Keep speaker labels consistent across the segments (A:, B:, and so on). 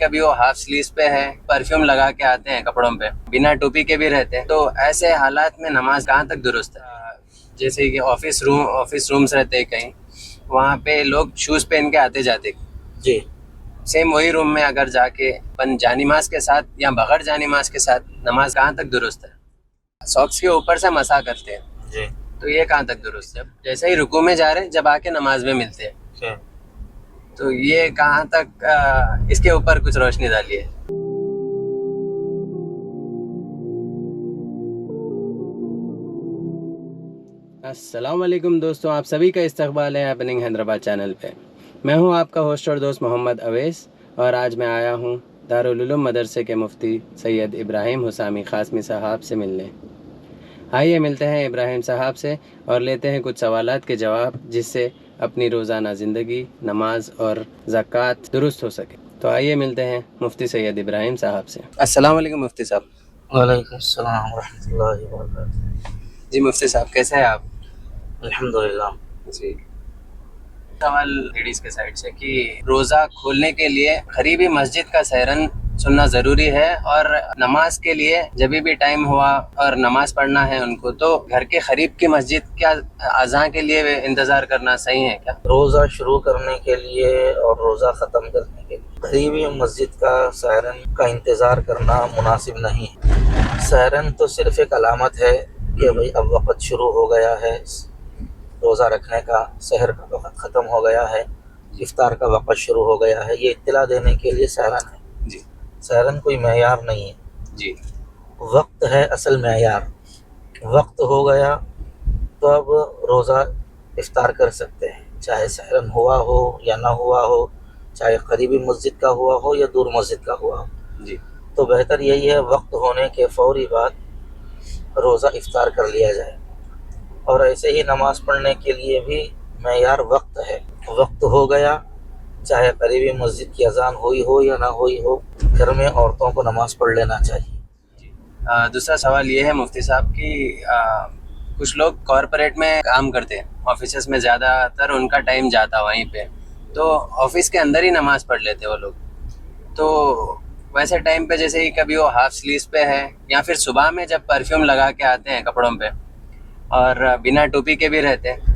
A: کبھی وہ half sleeves پہ ہے، پرفیوم لگا کے آتے ہیں کپڑوں پہ، بنا ٹوپی کے بھی رہتے ہیں، تو ایسے حالات میں نماز کہاں تک درست ہے؟ جیسے کہ آفس رومز رہتے ہیں کہیں، وہاں پہ لوگ شوز پہن کے آتے جاتے،
B: جی
A: سیم وہی روم میں اگر جا کے اپن جانماز کے ساتھ یا بغیر جانماز کے ساتھ نماز کہاں تک درست ہے؟ ساکس کے اوپر سے مسح کرتے ہیں،
B: جی
A: تو یہ کہاں تک درست ہے؟ جیسے ہی رکوع میں جا رہے ہیں، جب آ کے نماز میں ملتے ہیں،
B: جی
A: تو یہ کہاں تک اس کے اوپر کچھ روشنی ڈالیے۔ السلام علیکم دوستوں، آپ سبھی کا استقبال ہے ہیپننگ حیدرآباد چینل پہ۔ میں ہوں آپ کا ہوسٹ اور دوست محمد اویس، اور آج میں آیا ہوں دارالعلوم مدرسے کے مفتی سید ابراہیم حسامی قاسمی صاحب سے ملنے۔ آئیے ملتے ہیں ابراہیم صاحب سے اور لیتے ہیں کچھ سوالات کے جواب، جس سے اپنی روزانہ زندگی، نماز اور زکوٰۃ درست ہو سکے۔ تو آئیے ملتے ہیں مفتی سید ابراہیم صاحب سے۔ السلام علیکم مفتی صاحب۔
B: وعلیکم السلام ورحمۃ اللہ وبرکاتہ۔
A: جی مفتی صاحب، کیسے ہیں آپ؟
B: الحمدللہ۔
A: جی، سوال لیڈیز کے سائڈ سے کہ روزہ کھولنے کے لیے قریبی مسجد کا سحرن سننا ضروری ہے، اور نماز کے لیے جب بھی ٹائم ہوا اور نماز پڑھنا ہے ان کو، تو گھر کے قریب کی مسجد کیا اذان کے لیے انتظار کرنا صحیح ہے کیا؟
B: روزہ شروع کرنے کے لیے اور روزہ ختم کرنے کے لیے قریبی مسجد کا سحرن کا انتظار کرنا مناسب نہیں ہے۔ سحرن تو صرف ایک علامت ہے کہ بھئی اب وقت شروع ہو گیا ہے، روزہ رکھنے کا، سحر کا وقت ختم ہو گیا ہے، افطار کا وقت شروع ہو گیا ہے، یہ اطلاع دینے کے لیے سحرن ہے۔
A: جی
B: سحرن کوئی معیار نہیں ہے،
A: جی
B: وقت ہے اصل معیار۔ وقت ہو گیا تو اب روزہ افطار کر سکتے ہیں، چاہے سحرن ہوا ہو یا نہ ہوا ہو، چاہے قریبی مسجد کا ہوا ہو یا دور مسجد کا ہوا ہو۔
A: جی
B: تو بہتر یہی ہے وقت ہونے کے فوری بعد روزہ افطار کر لیا جائے۔ اور ایسے ہی نماز پڑھنے کے لیے بھی معیار وقت ہے۔ وقت ہو گیا، چاہے قریبی مسجد کی اذان ہوئی ہو یا نہ ہوئی ہو، گھر میں عورتوں کو نماز پڑھ لینا چاہیے۔
A: دوسرا سوال یہ ہے مفتی صاحب کہ کچھ لوگ کارپوریٹ میں کام کرتے ہیں، آفیسز میں زیادہ تر ان کا ٹائم جاتا وہیں پہ، تو آفس کے اندر ہی نماز پڑھ لیتے وہ لوگ، تو ویسے ٹائم پہ جیسے ہی کبھی وہ ہاف سلیوز پہ ہے، یا پھر صبح میں جب پرفیوم لگا کے آتے ہیں کپڑوں پہ اور بنا ٹوپی کے بھی رہتے ہیں،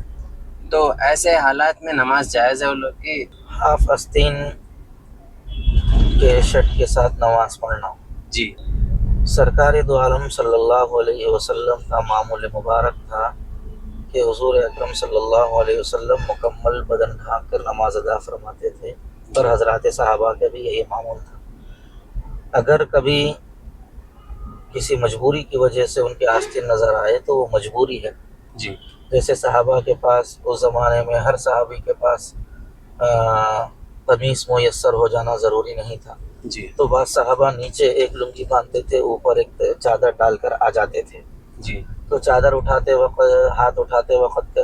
A: تو ایسے حالات میں نماز جائز ہے ان لوگ کی؟
B: ہاف آستین کے شرٹ کے ساتھ نماز پڑھنا،
A: جی
B: سرکار دو عالم صلی اللہ علیہ وسلم کا معمول مبارک تھا کہ حضور اکرم صلی اللہ علیہ وسلم مکمل بدن ڈھانک کر نماز ادا فرماتے تھے، پر حضرات صحابہ کا بھی یہی معمول تھا۔ اگر کبھی کسی مجبوری کی وجہ سے ان کے آستین نظر آئے تو وہ مجبوری ہے۔
A: جی
B: جیسے صحابہ کے پاس اس زمانے میں ہر صحابی کے پاس قمیص میسر ہو جانا ضروری نہیں تھا،
A: جی
B: تو بعض صحابہ نیچے ایک لنگی باندھتے تھے، اوپر ایک چادر ڈال کر آ جاتے تھے،
A: جی
B: تو چادر اٹھاتے وقت، ہاتھ اٹھاتے وقت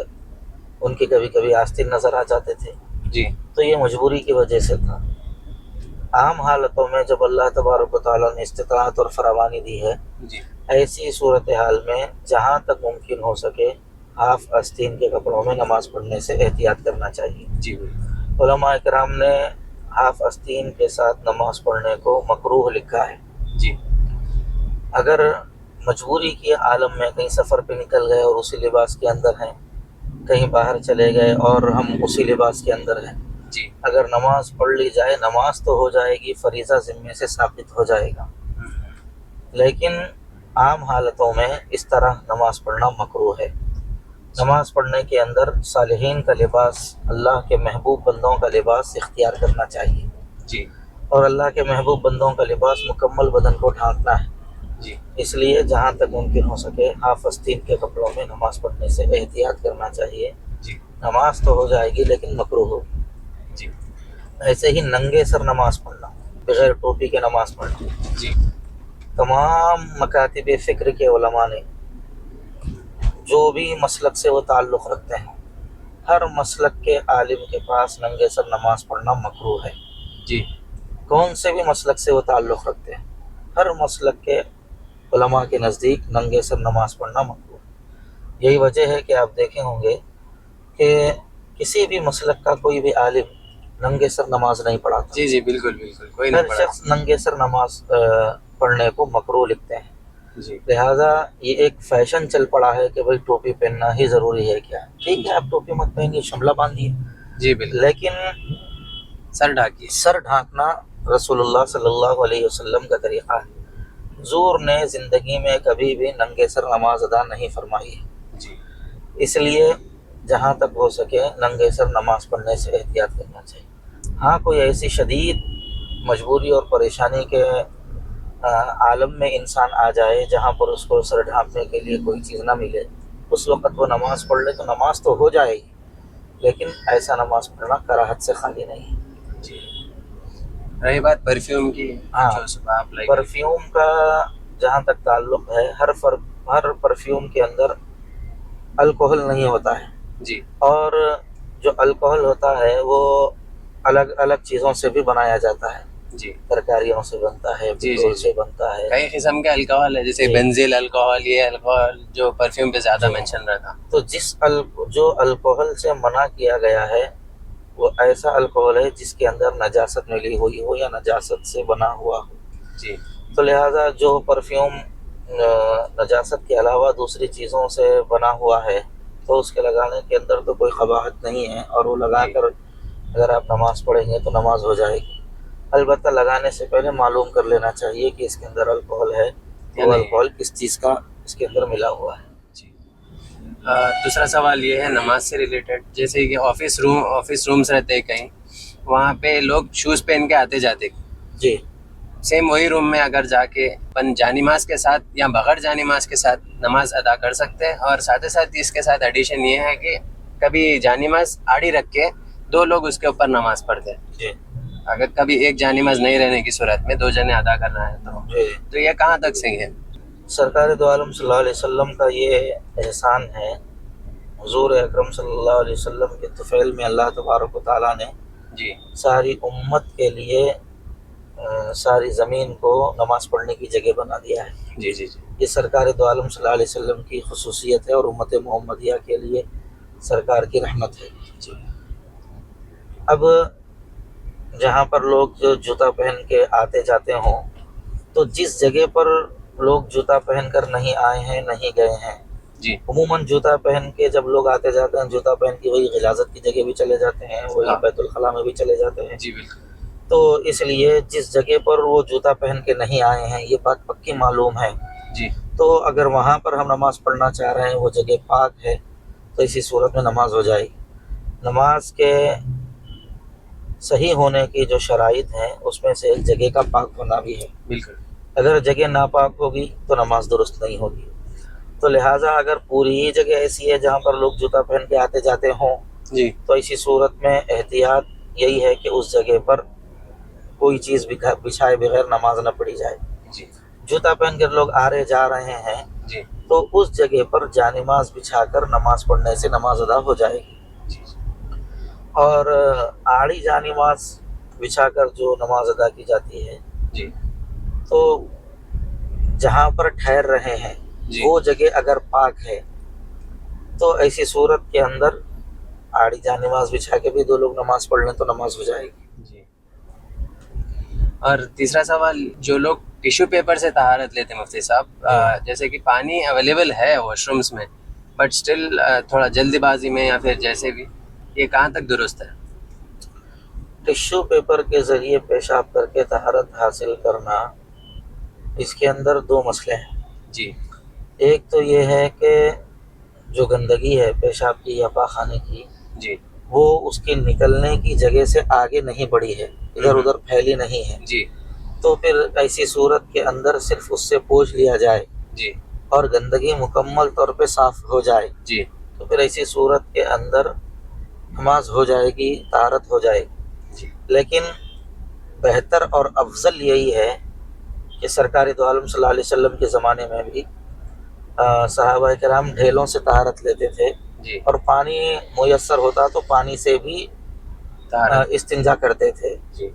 B: ان کی کبھی کبھی آستین نظر آ جاتے تھے،
A: جی
B: تو یہ مجبوری کی وجہ سے تھا۔ عام حالتوں میں جب اللہ تبارک و تعالیٰ نے استطاعت اور فراوانی دی ہے،
A: جی
B: ایسی صورتحال میں جہاں تک ممکن ہو سکے ہاف آستین کے کپڑوں میں نماز پڑھنے سے احتیاط کرنا چاہیے۔
A: جی
B: علماء کرام نے ہاف آستین کے ساتھ نماز پڑھنے کو مکروہ لکھا ہے۔
A: جی
B: اگر مجبوری کے عالم میں کہیں سفر پہ نکل گئے اور اسی لباس کے اندر ہیں، کہیں باہر چلے گئے اور ہم اسی لباس کے اندر ہیں،
A: جی
B: اگر نماز پڑھ لی جائے، نماز تو ہو جائے گی، فریضہ ذمے سے ثابت ہو جائے گا، لیکن عام حالتوں میں اس طرح نماز پڑھنا مکروہ ہے۔ نماز پڑھنے کے اندر صالحین کا لباس، اللہ کے محبوب بندوں کا لباس اختیار کرنا چاہیے،
A: جی
B: اور اللہ کے محبوب بندوں کا لباس مکمل بدن کو ڈھانکنا ہے۔
A: جی
B: اس لیے جہاں تک ممکن ہو سکے ہاف آستین کے کپڑوں میں نماز پڑھنے سے احتیاط کرنا چاہیے۔
A: جی
B: نماز تو ہو جائے گی لیکن مکروہ ہوگی۔
A: جی
B: ایسے ہی ننگے سر نماز پڑھنا، بغیر ٹوپی کے نماز پڑھنا،
A: جی
B: تمام مکاتب فکر کے علماء نے جو بھی مسلک سے وہ تعلق رکھتے ہیں، ہر مسلک کے عالم کے پاس ننگے سر نماز پڑھنا مکروہ ہے۔
A: جی
B: کون سے بھی مسلک سے وہ تعلق رکھتے ہیں، ہر مسلک کے علماء کے نزدیک ننگے سر نماز پڑھنا مکروہ ہے۔ یہی وجہ ہے کہ آپ دیکھے ہوں گے کہ کسی بھی مسلک کا کوئی بھی عالم नंगे सर नमाज नहीं पढ़ाता।
A: जी जी बिल्कुल बिल्कुल, कोई नहीं
B: हर
A: पढ़ा।
B: शख्स नंगे सर नमाज पढ़ने को मकरूह लिखते हैं।
A: जी
B: लिहाजा ये एक फैशन चल पड़ा है कि भाई टोपी पहनना ही ज़रूरी है क्या? ठीक है, आप टोपी मत पहनिए, शमला बांधिए,
A: जी बिल्कुल,
B: लेकिन
A: सर ढाकिए।
B: सर ढांकना रसूलुल्लाह सल्लल्लाहु अलैहि वसल्लम का तरीक़ा है। हुज़ूर ने ज़िंदगी में कभी भी नंगे सर नमाज अदा नहीं फरमाई है।
A: जी
B: इसलिए जहाँ तक हो सके नंगे सर नमाज पढ़ने से एहतियात करना चाहिए। हाँ, कोई ऐसी शदीद मजबूरी और परेशानी के आलम में इंसान आ जाए जहाँ पर उसको सर ढांपने के लिए कोई चीज़ ना मिले, उस वक़्त वो नमाज़ पढ़ ले तो नमाज तो हो जाएगी, लेकिन ऐसा नमाज पढ़ना कराहत से खाली नहीं है।
A: जी। रही बात परफ्यूम की,
B: हाँ,
A: जो सुबह आप लाइक,
B: परफ्यूम का जहाँ तक ताल्लुक़ है, हर परफ्यूम के अंदर अल्कोहल नहीं होता है,
A: जी
B: और जो अल्कोहल होता है वो अलग अलग चीज़ों से भी बनाया जाता है।
A: जी
B: तरकारियों से बनता है,
A: जी,
B: पेट्रोल
A: जी।
B: से बनता है।
A: कई किस्म के अल्कोहल है, जैसे
B: जी।
A: बेंजील अल्कोहल, ये अल्कोहल जो परफ्यूम पे ज़्यादा
B: जी।
A: मेंशन रहता।
B: तो जो अल्कोहल से मना किया गया है वो ऐसा अल्कोहल है जिसके अंदर नजासत मिली हुई हो या नजासत से बना हुआ हो।
A: जी
B: तो लिहाजा जो परफ्यूम नजासत के अलावा दूसरी चीज़ों से बना हुआ है तो उसके लगाने के अंदर तो कोई क़बाहत नहीं है, और वो लगाकर अगर आप नमाज़ पढ़ेंगे तो नमाज हो जाएगी। अलबत्ता लगाने से पहले मालूम कर लेना चाहिए कि इसके अंदर अल्कोहल है,
A: या
B: वो
A: नहीं।
B: अल्कोहल किस चीज़ का इसके अंदर मिला हुआ है।
A: जी। दूसरा सवाल ये है नमाज से रिलेटेड, जैसे कि ऑफिस रूम्स रहते हैं कहीं, वहाँ पे लोग शूज़ पहन के आते जाते,
B: जी
A: सेम वही रूम में अगर जाके अपन जानिमाज के साथ या बगैर जानिमाज के साथ नमाज अदा कर सकते हैं। और साथ ही साथ इसके साथ एडिशन ये है कि कभी जानिमाज आड़ी रख के दो लोग उसके ऊपर नमाज पढ़ते हैं।
B: जी
A: अगर कभी एक जानिमाज नहीं रहने की सूरत में दो जने अदा करना है
B: जी।
A: तो ये कहाँ तक सही है?
B: सरकार दो आलम सल्लल्लाहु अलैहि वसल्लम का ये एहसान है, हुज़ूर अकरम सल्लल्लाहु अलैहि वसल्लम के तुफ़ैल में अल्लाह तबारक व तआला ने
A: जी
B: सारी उम्मत के लिए सारी ज़मीन को नमाज़ पढ़ने की जगह बना दिया है।
A: जी जी जी
B: ये सरकार दो आलम सल्लल्लाहु अलैहि वसल्लम की खुसूसियत है और उम्मत मोहम्मदिया के लिए सरकार की रहमत है।
A: जी
B: अब जहाँ पर लोग जो जूता पहन के आते जाते हों, तो जिस जगह पर लोग जूता पहन कर नहीं आए हैं, नहीं गए हैं,
A: जी
B: उमूमन जूता पहन के जब लोग आते जाते हैं, जूता पहन के वही गिलाज़त की जगह भी चले जाते हैं, वही
A: हाँ।
B: बैतुल खला में भी चले जाते हैं।
A: जी बिल्कुल।
B: तो इसलिए जिस जगह पर वो जूता पहन के नहीं आए हैं, ये बात पक्की मालूम है,
A: जी
B: तो अगर वहाँ पर हम नमाज़ पढ़ना चाह रहे हैं, वो जगह पाक है, तो इसी सूरत में नमाज हो जाएगी। नमाज के सही होने की जो शराइत हैं उसमें से एक जगह का पाक होना भी है।
A: बिल्कुल।
B: अगर जगह नापाक होगी तो नमाज दुरुस्त नहीं होगी। तो लिहाजा अगर पूरी ही जगह ऐसी है जहाँ पर लोग जूता पहन के आते जाते हों,
A: जी
B: तो इसी सूरत में एहतियात यही है कि उस जगह पर कोई चीज़ बिछाए बगैर नमाज न पढ़ी जाए।
A: जी
B: जूता पहन कर लोग आ रहे जा रहे हैं
A: जी
B: तो उस जगह पर जानिमाज बिछाकर नमाज पढ़ने से नमाज अदा हो जाएगी।
A: जी
B: और आड़ी जानिमाज बिछाकर जो नमाज अदा की जाती है,
A: जी
B: तो जहाँ पर ठहर रहे हैं
A: जी।
B: वो जगह अगर पाक है तो ऐसी सूरत के अंदर आड़ी जानिमाज बिछा के भी दो लोग नमाज पढ़ लें तो नमाज हो जाएगी।
A: जी। और तीसरा सवाल, जो लोग टिश्यू पेपर से तहारत लेते हैं मुफ्ती साहब, जैसे कि पानी अवेलेबल है वॉशरूम्स में, बट स्टिल थोड़ा जल्दीबाजी में या फिर जैसे भी, ये कहाँ तक दुरुस्त है?
B: टिश्यू पेपर के ज़रिए पेशाब करके तहारत हासिल करना, इसके अंदर दो मसले हैं।
A: जी
B: एक तो ये है कि जो गंदगी है पेशाब की या पाखाने की,
A: जी
B: वो उसके निकलने की जगह से आगे नहीं बढ़ी है, इधर उधर फैली नहीं है,
A: जी
B: तो फिर ऐसी सूरत के अंदर सिर्फ उससे पोंछ लिया जाए
A: जी
B: और गंदगी मुकम्मल तौर पे साफ़ हो जाए,
A: जी
B: तो फिर ऐसी सूरत के अंदर नमाज हो जाएगी, तारत हो जाएगी।
A: जी
B: लेकिन बेहतर और अफजल यही है कि सरकार दो आलम सल्लल्लाहु अलैहि वसल्लम के ज़माने में भी सहाबा किराम ढेलों से तहारत लेते थे,
A: जी
B: और पानी मुयस्सर होता तो पानी से भी
A: तहारत।
B: इस्तिंजा करते थे।
A: जी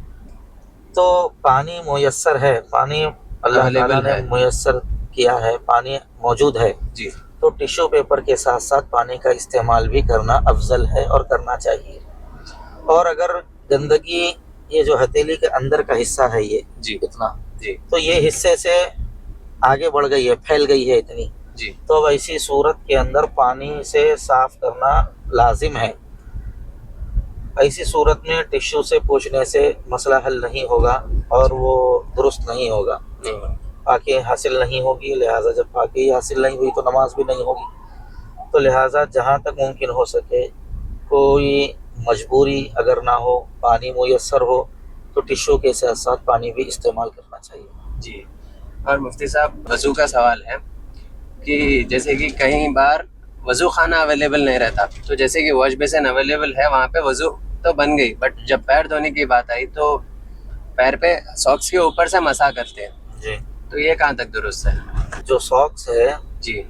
B: तो पानी मुयस्सर है, पानी अल्लाह ताला
A: Available
B: ने
A: है।
B: मुयस्सर किया है, पानी मौजूद है,
A: जी
B: तो टिश्यू पेपर के साथ साथ पानी का इस्तेमाल भी करना अफजल है और करना चाहिए। और अगर गंदगी ये जो हथेली के अंदर का हिस्सा है ये
A: जी
B: इतना,
A: जी
B: तो ये हिस्से से आगे बढ़ गई है, फैल गई है इतनी,
A: जी
B: तो अब ऐसी सूरत के अंदर पानी से साफ करना लाजिम है। ऐसी सूरत में टिश्यू से पोंछने से मसला हल नहीं होगा और वो दुरुस्त नहीं होगा,
A: नहीं
B: पाकी हासिल नहीं होगी। लिहाजा जब पाकी हासिल नहीं हुई तो नमाज भी नहीं होगी। तो लिहाजा जहाँ तक मुमकिन हो सके, कोई मजबूरी अगर ना हो, पानी मुयस्सर हो, तो टिश्यू के साथ साथ पानी भी इस्तेमाल करना चाहिए।
A: जी। और मुफ्ती साहब, वज़ू का सवाल है कि जैसे कि कई बार वज़ू खाना अवेलेबल नहीं रहता, तो जैसे कि वॉश बेसिन अवेलेबल है, वहाँ पे वज़ू तो बन गई, बट जब पैर धोने की बात आई तो पैर पे सॉक्स के ऊपर से मसा करते हैं,
B: जी,
A: तो ये कहाँ तक दुरुस्त है?
B: जो सॉक्स है
A: जी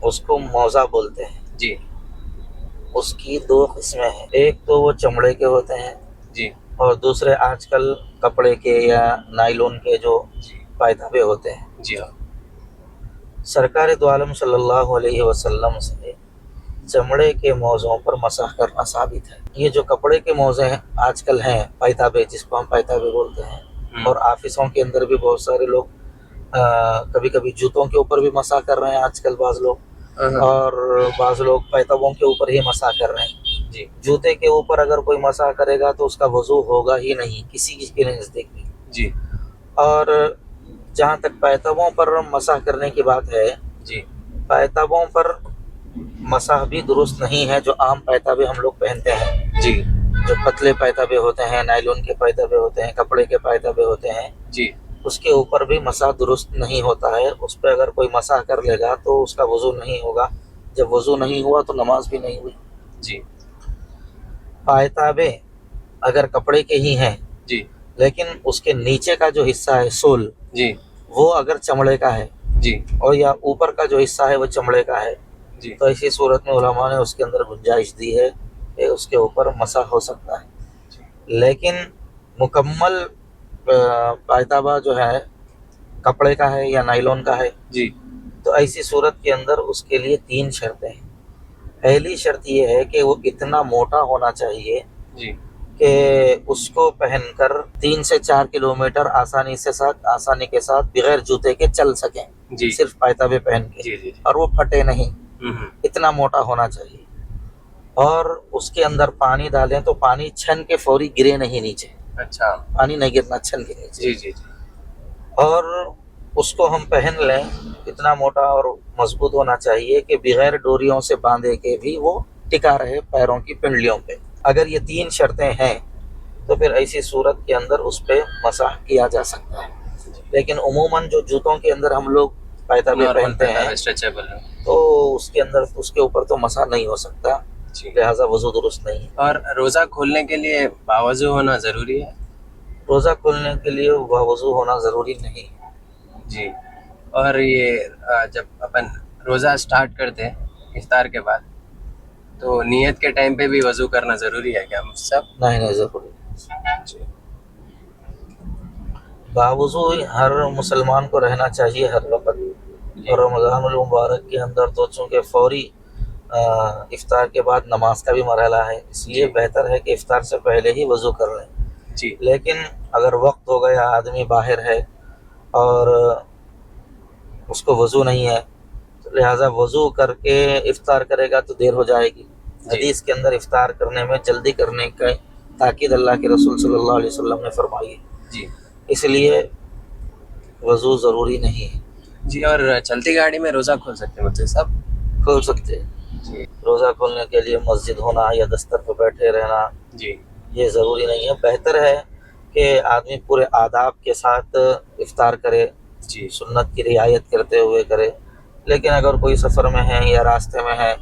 B: उसको मौजा बोलते हैं।
A: जी
B: उसकी दो किस्में हैं, एक तो वो चमड़े के होते हैं
A: जी
B: और दूसरे आजकल कपड़े के या नायलॉन के जो
A: जी
B: पायदाबे होते हैं।
A: जी हाँ
B: सरकार दो आलम सल्लल्लाहु अलैहि वसल्लम से चमड़े के मौज़ों पर मसाह करना साबित है। ये जो कपड़े के मौजे हैं आजकल हैं, पायदाबे जिसको हम पायदाबे बोलते हैं, और ऑफिसों के अंदर भी बहुत सारे लोग कभी कभी जूतों के ऊपर भी मसाह कर रहे हैं आजकल बाज़ लोग, और बाज़ लोग पैतबों के ऊपर ही मसाह कर रहे हैं।
A: जी
B: जूते के ऊपर अगर कोई मसाह करेगा तो उसका वज़ू होगा ही नहीं किसी के नज़दीक भी।
A: जी
B: और जहाँ तक पैतबों पर मसाह करने की बात है,
A: जी
B: पैतबों पर मसाह भी दुरुस्त नहीं है। जो आम पैताबे हम लोग पहनते हैं,
A: जी
B: जो पतले पैताबे होते हैं, नायलॉन के पैताबे होते हैं, कपड़े के पैताबे होते हैं,
A: जी
B: उसके ऊपर भी मसाह दुरुस्त नहीं होता है। उस पर अगर कोई मसाह कर लेगा तो उसका वज़ू नहीं होगा। जब वज़ू नहीं हुआ तो नमाज भी नहीं हुई।
A: जी
B: पैताबे अगर कपड़े के ही हैं,
A: जी
B: लेकिन उसके नीचे का जो हिस्सा है सोल,
A: जी
B: वो अगर चमड़े का है
A: जी
B: और या ऊपर का जो हिस्सा है वो चमड़े का है,
A: जी
B: तो ऐसी सूरत में उलमा ने उसके अंदर गुंजाइश दी है कि उसके ऊपर मसा हो सकता है। लेकिन मुकम्मल पायदाबा जो है कपड़े का है या नायलॉन का है,
A: जी
B: तो ऐसी सूरत के अंदर उसके लिए 3 शर्तें हैं। पहली शर्त ये है कि वो इतना मोटा होना चाहिए
A: जी
B: कि उसको पहनकर 3 से 4 किलोमीटर आसानी के साथ बगैर जूते के चल सकें,
A: जी
B: सिर्फ पायदाबे पहन के,
A: जी जी
B: और वो फटे नहीं, इतना मोटा होना चाहिए। और उसके अंदर पानी डालें तो पानी छन के फौरी गिरे नहीं नीचे,
A: अच्छा
B: पानी नहीं गिरना छन के नीचे।
A: जी जी जी
B: और उसको हम पहन लें, इतना मोटा और मजबूत होना चाहिए कि बगैर डोरियों से बांधे के भी वो टिका रहे पैरों की पिंडलियों पे। अगर ये 3 शर्तें हैं तो फिर ऐसी सूरत के अंदर उस पर मसाह किया जा सकता है। लेकिन उमूमन जो जूतों के अंदर हम लोग पायदाबे पहनते हैं,
A: स्ट्रेचेबल है,
B: तो उसके अंदर उसके ऊपर तो मसा नहीं हो सकता, लिहाजा वज़ू दुरुस्त नहीं है।
A: और रोज़ा खोलने के लिए बावज़ू होना ज़रूरी है?
B: रोज़ा खोलने के लिए बावज़ू होना ज़रूरी नहीं है।
A: जी। और ये जब अपन रोज़ा स्टार्ट करते हैं इफ्तार के बाद, तो नियत के टाइम पे भी वज़ू करना ज़रूरी है क्या सब?
B: नहीं ज़रूरी नहीं।
A: जी
B: बावज़ू हर मुसलमान को रहना चाहिए हर वक्त। और रमज़ानुल मुबारक के अंदर तो चूँकि फौरी इफ्तार के बाद नमाज का भी मरहला है, इसलिए बेहतर है कि इफ्तार से पहले ही वज़ू कर लें।
A: जी
B: लेकिन अगर वक्त हो गया, आदमी बाहर है और उसको वज़ू नहीं है, तो लिहाजा वज़ू करके इफ्तार करेगा तो देर हो जाएगी। हदीस के अंदर इफ्तार करने में जल्दी करने का ताकीद अल्लाह के रसूल सल्लल्लाहु अलैहि वसल्लम ने फरमाई है,
A: जी
B: इसलिए वज़ू ज़रूरी नहीं है।
A: जी। और चलती गाड़ी में रोज़ा खोल सकते हैं मुझसे सब?
B: खोल सकते हैं।
A: जी
B: रोज़ा खोलने के लिए मस्जिद होना या दस्तर पर बैठे रहना
A: जी
B: ये ज़रूरी नहीं है। बेहतर है कि आदमी पूरे आदाब के साथ इफ्तार करे,
A: जी
B: सुन्नत की रियायत करते हुए करे। लेकिन अगर कोई सफ़र में है या रास्ते में है,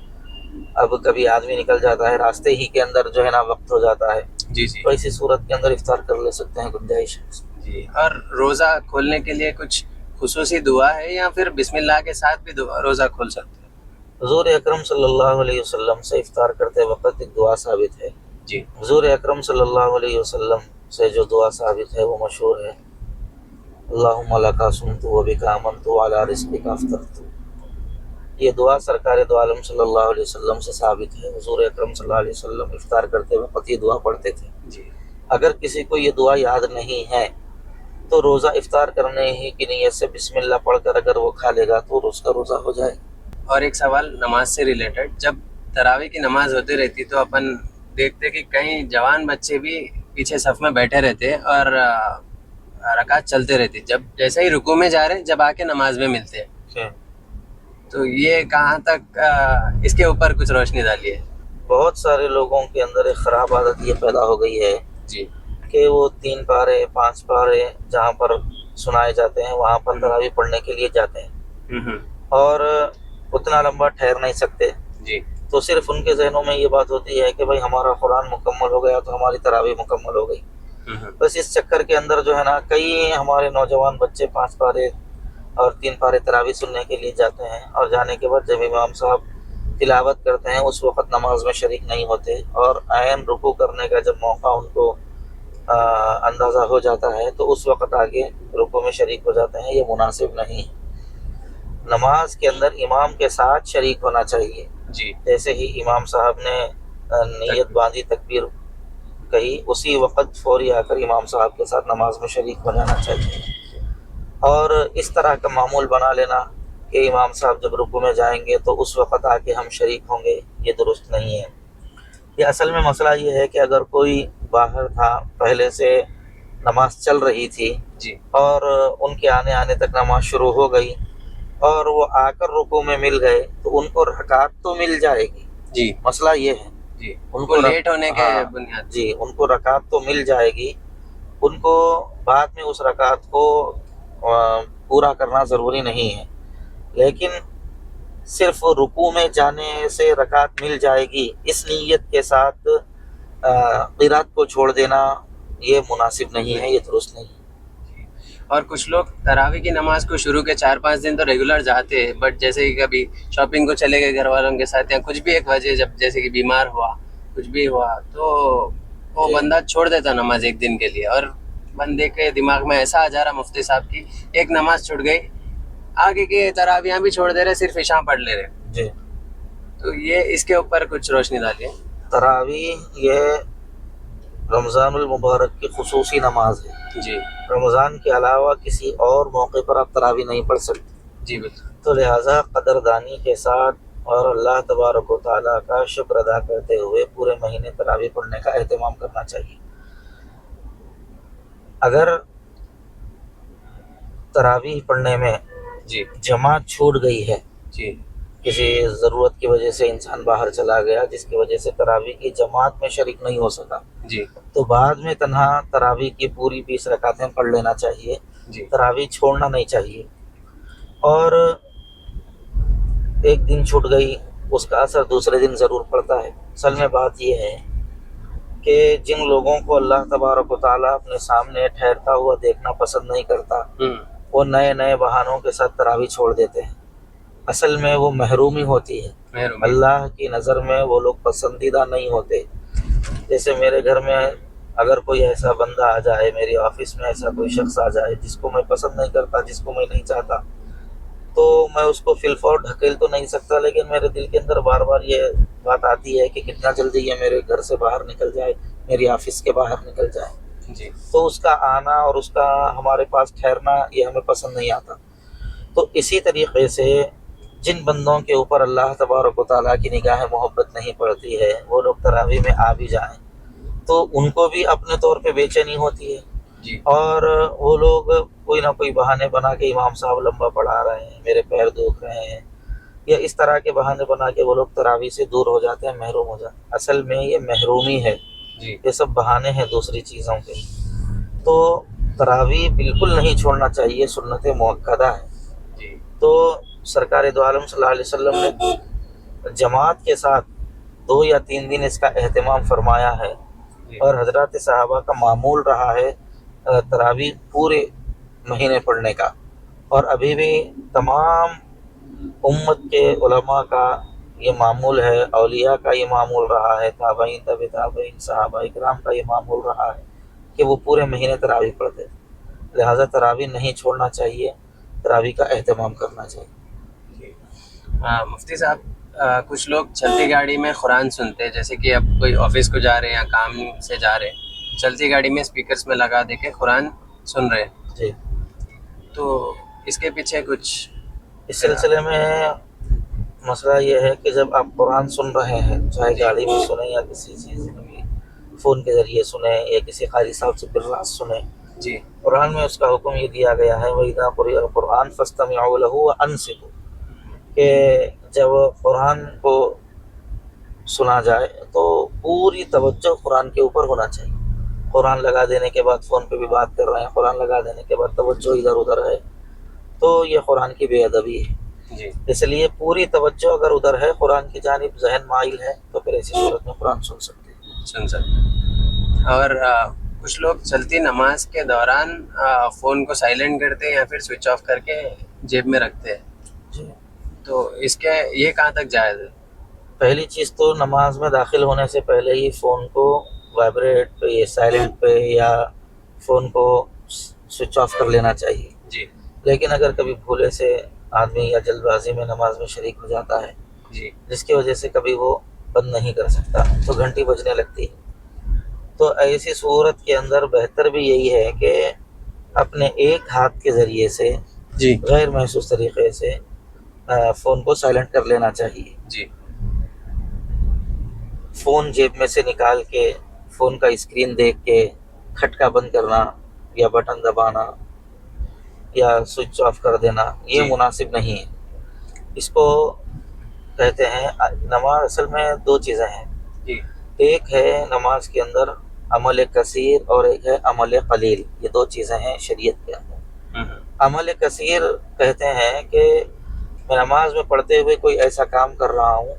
B: अब कभी आदमी निकल जाता है रास्ते ही के अंदर जो है ना वक्त हो जाता है,
A: जी जी
B: तो ऐसी सूरत के अंदर इफ्तार कर ले सकते हैं, गुंजाइश है।
A: जी। और रोज़ा खोलने के लिए कुछ खुसूसी दुआ है या फिर बिस्मिल्लाह के साथ भी रोज़ा खोल सकते हैं?
B: हुज़ूर अकरम सल्लल्लाहु अलैहि वसल्लम से इफ्तार करते वक्त एक दुआ साबित है।
A: जी
B: हुज़ूर अकरम सल्लल्लाहु अलैहि वसल्लम से जो दुआ साबित है वो मशहूर है, अल्लाहुम्मा लका सुमतु व बिका आमनतु व अला रिज़्क़िका अफ़्तरतु। ये दुआ सरकार दो आलम सल्लल्लाहु अलैहि वसल्लम से साबित है। हुज़ूर अकरम सल्लल्लाहु अलैहि वसल्लम इफ्तार करते वक्त ये दुआ पढ़ते थे।
A: जी
B: اگر کسی کو یہ دعا یاد نہیں ہے تو روزہ افطار کرنے ہی کی نیت سے بسم اللہ پڑھ کر اگر وہ کھا لے گا تو اس کا روزہ ہو جائے.
A: اور ایک سوال نماز سے ریلیٹڈ، جب تراویح کی نماز ہوتی رہتی تو اپن دیکھتے کہ کئی جوان بچے بھی پیچھے صف میں بیٹھے رہتے اور رکعت چلتے رہتی، جب جیسے ہی رکوع میں جا رہے جب آ کے نماز میں ملتے ہیں. تو یہ کہاں تک اس کے اوپر کچھ روشنی ڈالی ہے؟
B: بہت سارے لوگوں کے اندر ایک خراب عادت یہ پیدا ہو گئی ہے
A: جی
B: کہ وہ 3 پارے 5 پارے جہاں پر سنائے جاتے ہیں وہاں پر تراویح پڑھنے کے لیے جاتے ہیں اور اتنا لمبا ٹھہر نہیں سکتے.
A: جی
B: تو صرف ان کے ذہنوں میں یہ بات ہوتی ہے کہ بھائی ہمارا قرآن مکمل ہو گیا تو ہماری تراویح مکمل ہو گئی. بس اس چکر کے اندر جو ہے نا کئی ہمارے نوجوان بچے 5 پارے اور 3 پارے تراویح سننے کے لیے جاتے ہیں اور جانے کے بعد جب امام صاحب تلاوت کرتے ہیں اس وقت نماز میں شریک نہیں ہوتے اور عین رکوع کرنے کا جب موقع ان کو اندازہ ہو جاتا ہے تو اس وقت آگے رکوع میں شریک ہو جاتے ہیں. یہ مناسب نہیں. نماز کے اندر امام کے ساتھ شریک ہونا چاہیے.
A: جی
B: جیسے ہی امام صاحب نے نیت باندھی تکبیر کہی اسی وقت فوری آ کر امام صاحب کے ساتھ نماز میں شریک ہو جانا چاہیے. اور اس طرح کا معمول بنا لینا کہ امام صاحب جب رکوع میں جائیں گے تو اس وقت آ کے ہم شریک ہوں گے، یہ درست نہیں ہے. یہ اصل میں مسئلہ یہ ہے کہ اگر کوئی باہر تھا پہلے سے نماز چل رہی تھی
A: جی
B: اور ان کے آنے تک نماز شروع ہو گئی اور وہ آ کر رکوع میں مل گئے تو ان کو رکعت تو مل جائے گی.
A: جی
B: مسئلہ یہ ہے
A: جی
B: ان
A: کو لیٹ ہونے کے بنیاد
B: جی ان کو رکعت تو مل جائے گی. ان کو بعد میں اس رکعت کو پورا کرنا ضروری نہیں ہے، لیکن صرف رکوع میں جانے سے رکعت مل جائے گی اس نیت کے ساتھ قرات کو چھوڑ دینا یہ مناسب نہیں ہے، یہ درست نہیں ہے.
A: اور کچھ لوگ تراویح کی نماز کو شروع کے 4-5 دن تو ریگولر جاتے ہیں، بٹ جیسے کہ کبھی شاپنگ کو چلے گئے گھر والوں کے ساتھ یا کچھ بھی ایک وجہ جب جیسے کہ بیمار ہوا کچھ بھی ہوا تو وہ بندہ چھوڑ دیتا نماز ایک دن کے لیے، اور بندے کے دماغ میں ایسا آ جا رہا مفتی صاحب کی ایک نماز چھوٹ گئی آگے کے تراویحاں بھی چھوڑ دے رہے صرف عشاء پڑھ لے رہے.
B: جی
A: تو یہ اس کے اوپر کچھ روشنی ڈالیے.
B: تراویح یہ رمضان المبارک کی خصوصی نماز ہے.
A: جی
B: رمضان کے علاوہ کسی اور موقع پر آپ تراویح نہیں پڑھ سکتے.
A: جی بالکل.
B: تو لہٰذا قدردانی کے ساتھ اور اللہ تبارک و تعالیٰ کا شکر ادا کرتے ہوئے پورے مہینے تراویح پڑھنے کا اہتمام کرنا چاہیے. اگر تراویح پڑھنے میں
A: جی
B: جماعت چھوٹ گئی ہے،
A: جی
B: کسی ضرورت کی وجہ سے انسان باہر چلا گیا جس کی وجہ سے تراویح کی جماعت میں شریک نہیں ہو سکا،
A: جی
B: تو بعد میں تنہا تراویح کی پوری 20 رکعتیں پڑھ لینا چاہیے.
A: جی
B: تراویح چھوڑنا نہیں چاہیے. اور ایک دن چھوٹ گئی اس کا اثر دوسرے دن ضرور پڑتا ہے. اصل میں بات یہ ہے کہ جن لوگوں کو اللہ تبارک و تعالیٰ اپنے سامنے ٹھہرتا ہوا دیکھنا پسند نہیں کرتا وہ نئے بہانوں کے ساتھ تراویح چھوڑ دیتے ہیں. اصل میں وہ محرومی ہوتی ہے. اللہ کی نظر میں وہ لوگ پسندیدہ نہیں ہوتے. جیسے میرے گھر میں اگر کوئی ایسا بندہ آ جائے، میری آفس میں ایسا کوئی شخص آ جائے جس کو میں پسند نہیں کرتا، جس کو میں نہیں چاہتا، تو میں اس کو فی الفور ڈھکیل تو نہیں سکتا، لیکن میرے دل کے اندر بار بار یہ بات آتی ہے کہ کتنا جلدی یہ میرے گھر سے باہر نکل جائے، میری آفس کے باہر نکل جائے.
A: جی
B: تو اس کا آنا اور اس کا ہمارے پاس ٹھہرنا یہ ہمیں پسند نہیں آتا. تو اسی طریقے سے جن بندوں کے اوپر اللہ تبارک و تعالیٰ کی نگاہ محبت نہیں پڑتی ہے وہ لوگ تراویح میں آ بھی جائیں تو ان کو بھی اپنے طور پہ بے چینی ہوتی ہے.
A: جی
B: اور وہ لوگ کوئی نہ کوئی بہانے بنا کے امام صاحب لمبا پڑھا رہے ہیں، میرے پیر دکھ رہے ہیں، یا اس طرح کے بہانے بنا کے وہ لوگ تراویح سے دور ہو جاتے ہیں، محروم ہو جاتے ہیں. اصل میں یہ محرومی ہے،
A: جی
B: یہ سب بہانے ہیں دوسری چیزوں کے. تو تراویح بالکل نہیں چھوڑنا چاہیے، سنت مؤکدہ ہے.
A: جی
B: تو سرکار دو عالم صلی اللہ علیہ وسلم نے جماعت کے ساتھ 2 یا 3 دن اس کا اہتمام فرمایا ہے، اور حضرات صحابہ کا معمول رہا ہے تراویح پورے مہینے پڑھنے کا. اور ابھی بھی تمام امت کے علماء کا یہ معمول ہے، اولیاء کا یہ معمول رہا ہے، تابعین تبع تابعین صحابہ اکرام کا یہ معمول رہا ہے کہ وہ پورے مہینے تراویح پڑھتے. لہٰذا تراویح نہیں چھوڑنا چاہیے، تراویح کا اہتمام کرنا چاہیے.
A: مفتی صاحب کچھ لوگ چلتی گاڑی میں قرآن سنتے ہیں، جیسے کہ اب کوئی آفس کو جا رہے ہیں یا کام سے جا رہے ہیں चलती गाड़ी में स्पीकर्स में लगा दे के कुरान सुन रहे हैं,
B: जी।
A: तो इसके पीछे कुछ
B: इस सिलसिले में मसला ये है कि जब आप कुरान सुन रहे हैं, चाहे गाड़ी में सुने या किसी चीज़ में भी, फ़ोन के ज़रिए सुने या किसी कारी साहब से बिर्रास सुने,
A: जी
B: कुरान में उसका हुक्म ये दिया गया है वइज़ा क़ुरिअल कुरान फ़स्तमिऊ लहू व अंसितू, कि जब कुरान को सुना जाए तो पूरी तवज्जो कुरान के ऊपर होना चाहिए। कुरान लगा देने के बाद फ़ोन पे भी बात कर रहे हैं, कुरान लगा देने के बाद तवज्जो इधर उधर है, तो ये कुरान की बेअदबी है।
A: जी
B: इसलिए पूरी तवज्जो अगर उधर है, कुरान की जानिब ज़हन माइल है, तो फिर ऐसी सूरत में कुरान सुन सकते हैं।
A: सुन सकते। और कुछ लोग चलती नमाज के दौरान फ़ोन को साइलेंट करते हैं या फिर स्विच ऑफ करके जेब में रखते हैं,
B: जी।
A: तो इसके ये कहाँ तक जायज़ है?
B: पहली चीज़ तो नमाज में दाखिल होने से पहले ही फ़ोन को वाइब्रेट पे या साइलेंट पे या फ़ोन को स्विच ऑफ कर लेना चाहिए।
A: जी
B: लेकिन अगर कभी भूले से आदमी या जल्दबाजी में नमाज में शरीक हो जाता है,
A: जी
B: जिसकी वजह से कभी वो बंद नहीं कर सकता, तो घंटी बजने लगती है। तो ऐसी सूरत के अंदर बेहतर भी यही है कि अपने एक हाथ के ज़रिए से
A: जी
B: गैर महसूस तरीक़े से फ़ोन को साइलेंट कर लेना चाहिए।
A: जी
B: फ़ोन जेब में से निकाल के फ़ोन का स्क्रीन देख के खटका बंद करना या बटन दबाना या स्विच ऑफ कर देना, ये
A: जी।
B: मुनासिब नहीं है। इसको कहते हैं नमाज असल में दो चीज़ें हैं,
A: जी
B: एक है नमाज के अंदर अमल कसीर और एक है अमल कलील, ये दो चीज़ें हैं शरीयत के अंदर। अमल कसीर कहते हैं कि मैं नमाज में पढ़ते हुए कोई ऐसा काम कर रहा हूँ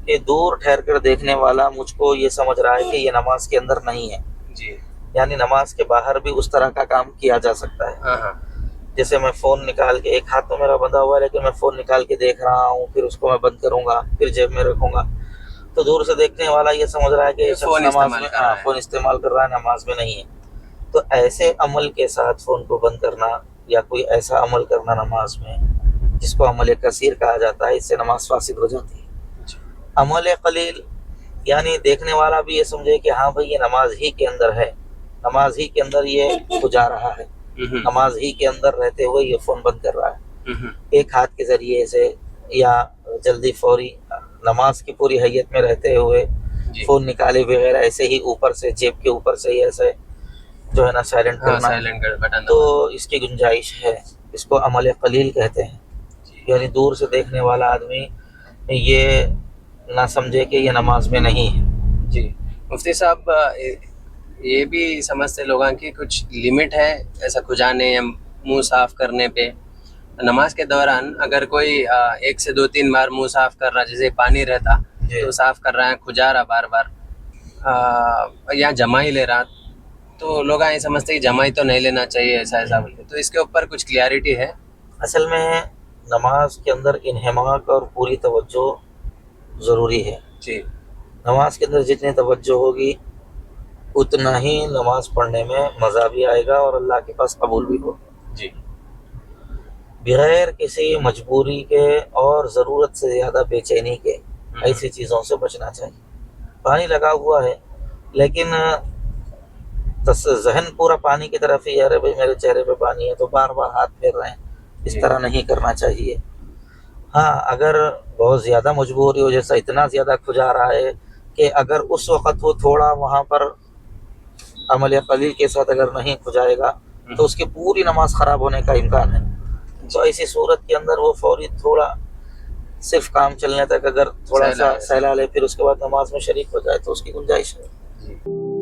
B: कि दूर ठहर कर देखने वाला मुझको ये समझ रहा है कि ये नमाज के अंदर नहीं है,
A: जी
B: यानी नमाज के बाहर भी उस तरह का काम किया जा सकता है।
A: हाँ हाँ
B: जैसे मैं फ़ोन निकाल के, एक हाथ तो मेरा बंधा हुआ है लेकिन मैं फ़ोन निकाल के देख रहा हूँ, फिर उसको मैं बंद करूँगा, फिर जेब में रखूँगा, तो दूर से देखने वाला ये समझ रहा है कि ये शख्स
A: फ़ोन
B: नमाज
A: इस्तेमाल
B: में
A: कर रहा है।
B: फ़ोन इस्तेमाल कर रहा है, नमाज में नहीं है। तो ऐसे अमल के साथ फ़ोन को बंद करना या कोई ऐसा अमल करना नमाज में जिसको अमल कसीर कहा जाता है, इससे नमाज फासिद हो जाती है।
A: जी
B: अमल कलील यानी देखने वाला भी ये समझे कि हाँ भाई ये नमाज ही के अंदर है, नमाज ही के अंदर ये गुजार रहा है, नमाज ही के अंदर रहते हुए ये फ़ोन बंद कर रहा है, एक हाथ के ज़रिए से या जल्दी फौरी नमाज की पूरी हैयत में रहते हुए
A: जी
B: फ़ोन निकाले बगैर ऐसे ही ऊपर से जेब के ऊपर से ही ऐसे जो है ना साइलेंट
A: हाँ
B: करना,
A: साइलेंट कर बटन
B: तो इसकी गुंजाइश है। इसको अमल कलील कहते हैं, यानी दूर से देखने वाला आदमी ये ना समझे कि ये नमाज में नहीं है।
A: जी मुफ्ती साहब, ये भी समझते लोगों की कुछ लिमिट है ऐसा खुजाने या मुंह साफ करने पे? नमाज के दौरान अगर कोई 1 से 2-3 बार मुंह साफ कर रहा, जैसे पानी रहता तो साफ कर रहा है, खुजा रहा बार बार, या जमा ही ले रहा, तो लोग ये समझते कि जमा ही तो नहीं लेना चाहिए, ऐसा बोलते, तो इसके ऊपर कुछ क्लियरिटी है?
B: असल में नमाज के अंदर इन्हमाक और पूरी तवज्जो ज़रूरी है।
A: जी
B: नमाज के अंदर जितनी तवज्जो होगी उतना ही नमाज पढ़ने में मज़ा भी आएगा और अल्लाह के पास कबूल भी होगा।
A: जी
B: बगैर किसी मजबूरी के और ज़रूरत से ज़्यादा बेचैनी के ऐसी चीज़ों से बचना चाहिए। पानी लगा हुआ है लेकिन जहन पूरा पानी की तरफ ही, अरे भाई मेरे चेहरे पे पानी है, तो बार बार हाथ फेर रहे हैं, इस तरह नहीं करना चाहिए। हाँ, अगर बहुत ज़्यादा मजबूरी हो, जैसा इतना ज़्यादा खुजा रहा है कि अगर उस वक़्त वो थोड़ा वहाँ पर अमल कलील के साथ अगर नहीं खुजाएगा तो उसकी पूरी नमाज ख़राब होने का इम्कान है। तो ऐसी सूरत के अंदर वो फौरी थोड़ा सिर्फ काम चलने तक अगर थोड़ा सा सहला ले, फिर उसके बाद नमाज में शरीक हो जाए तो उसकी गुंजाइश है।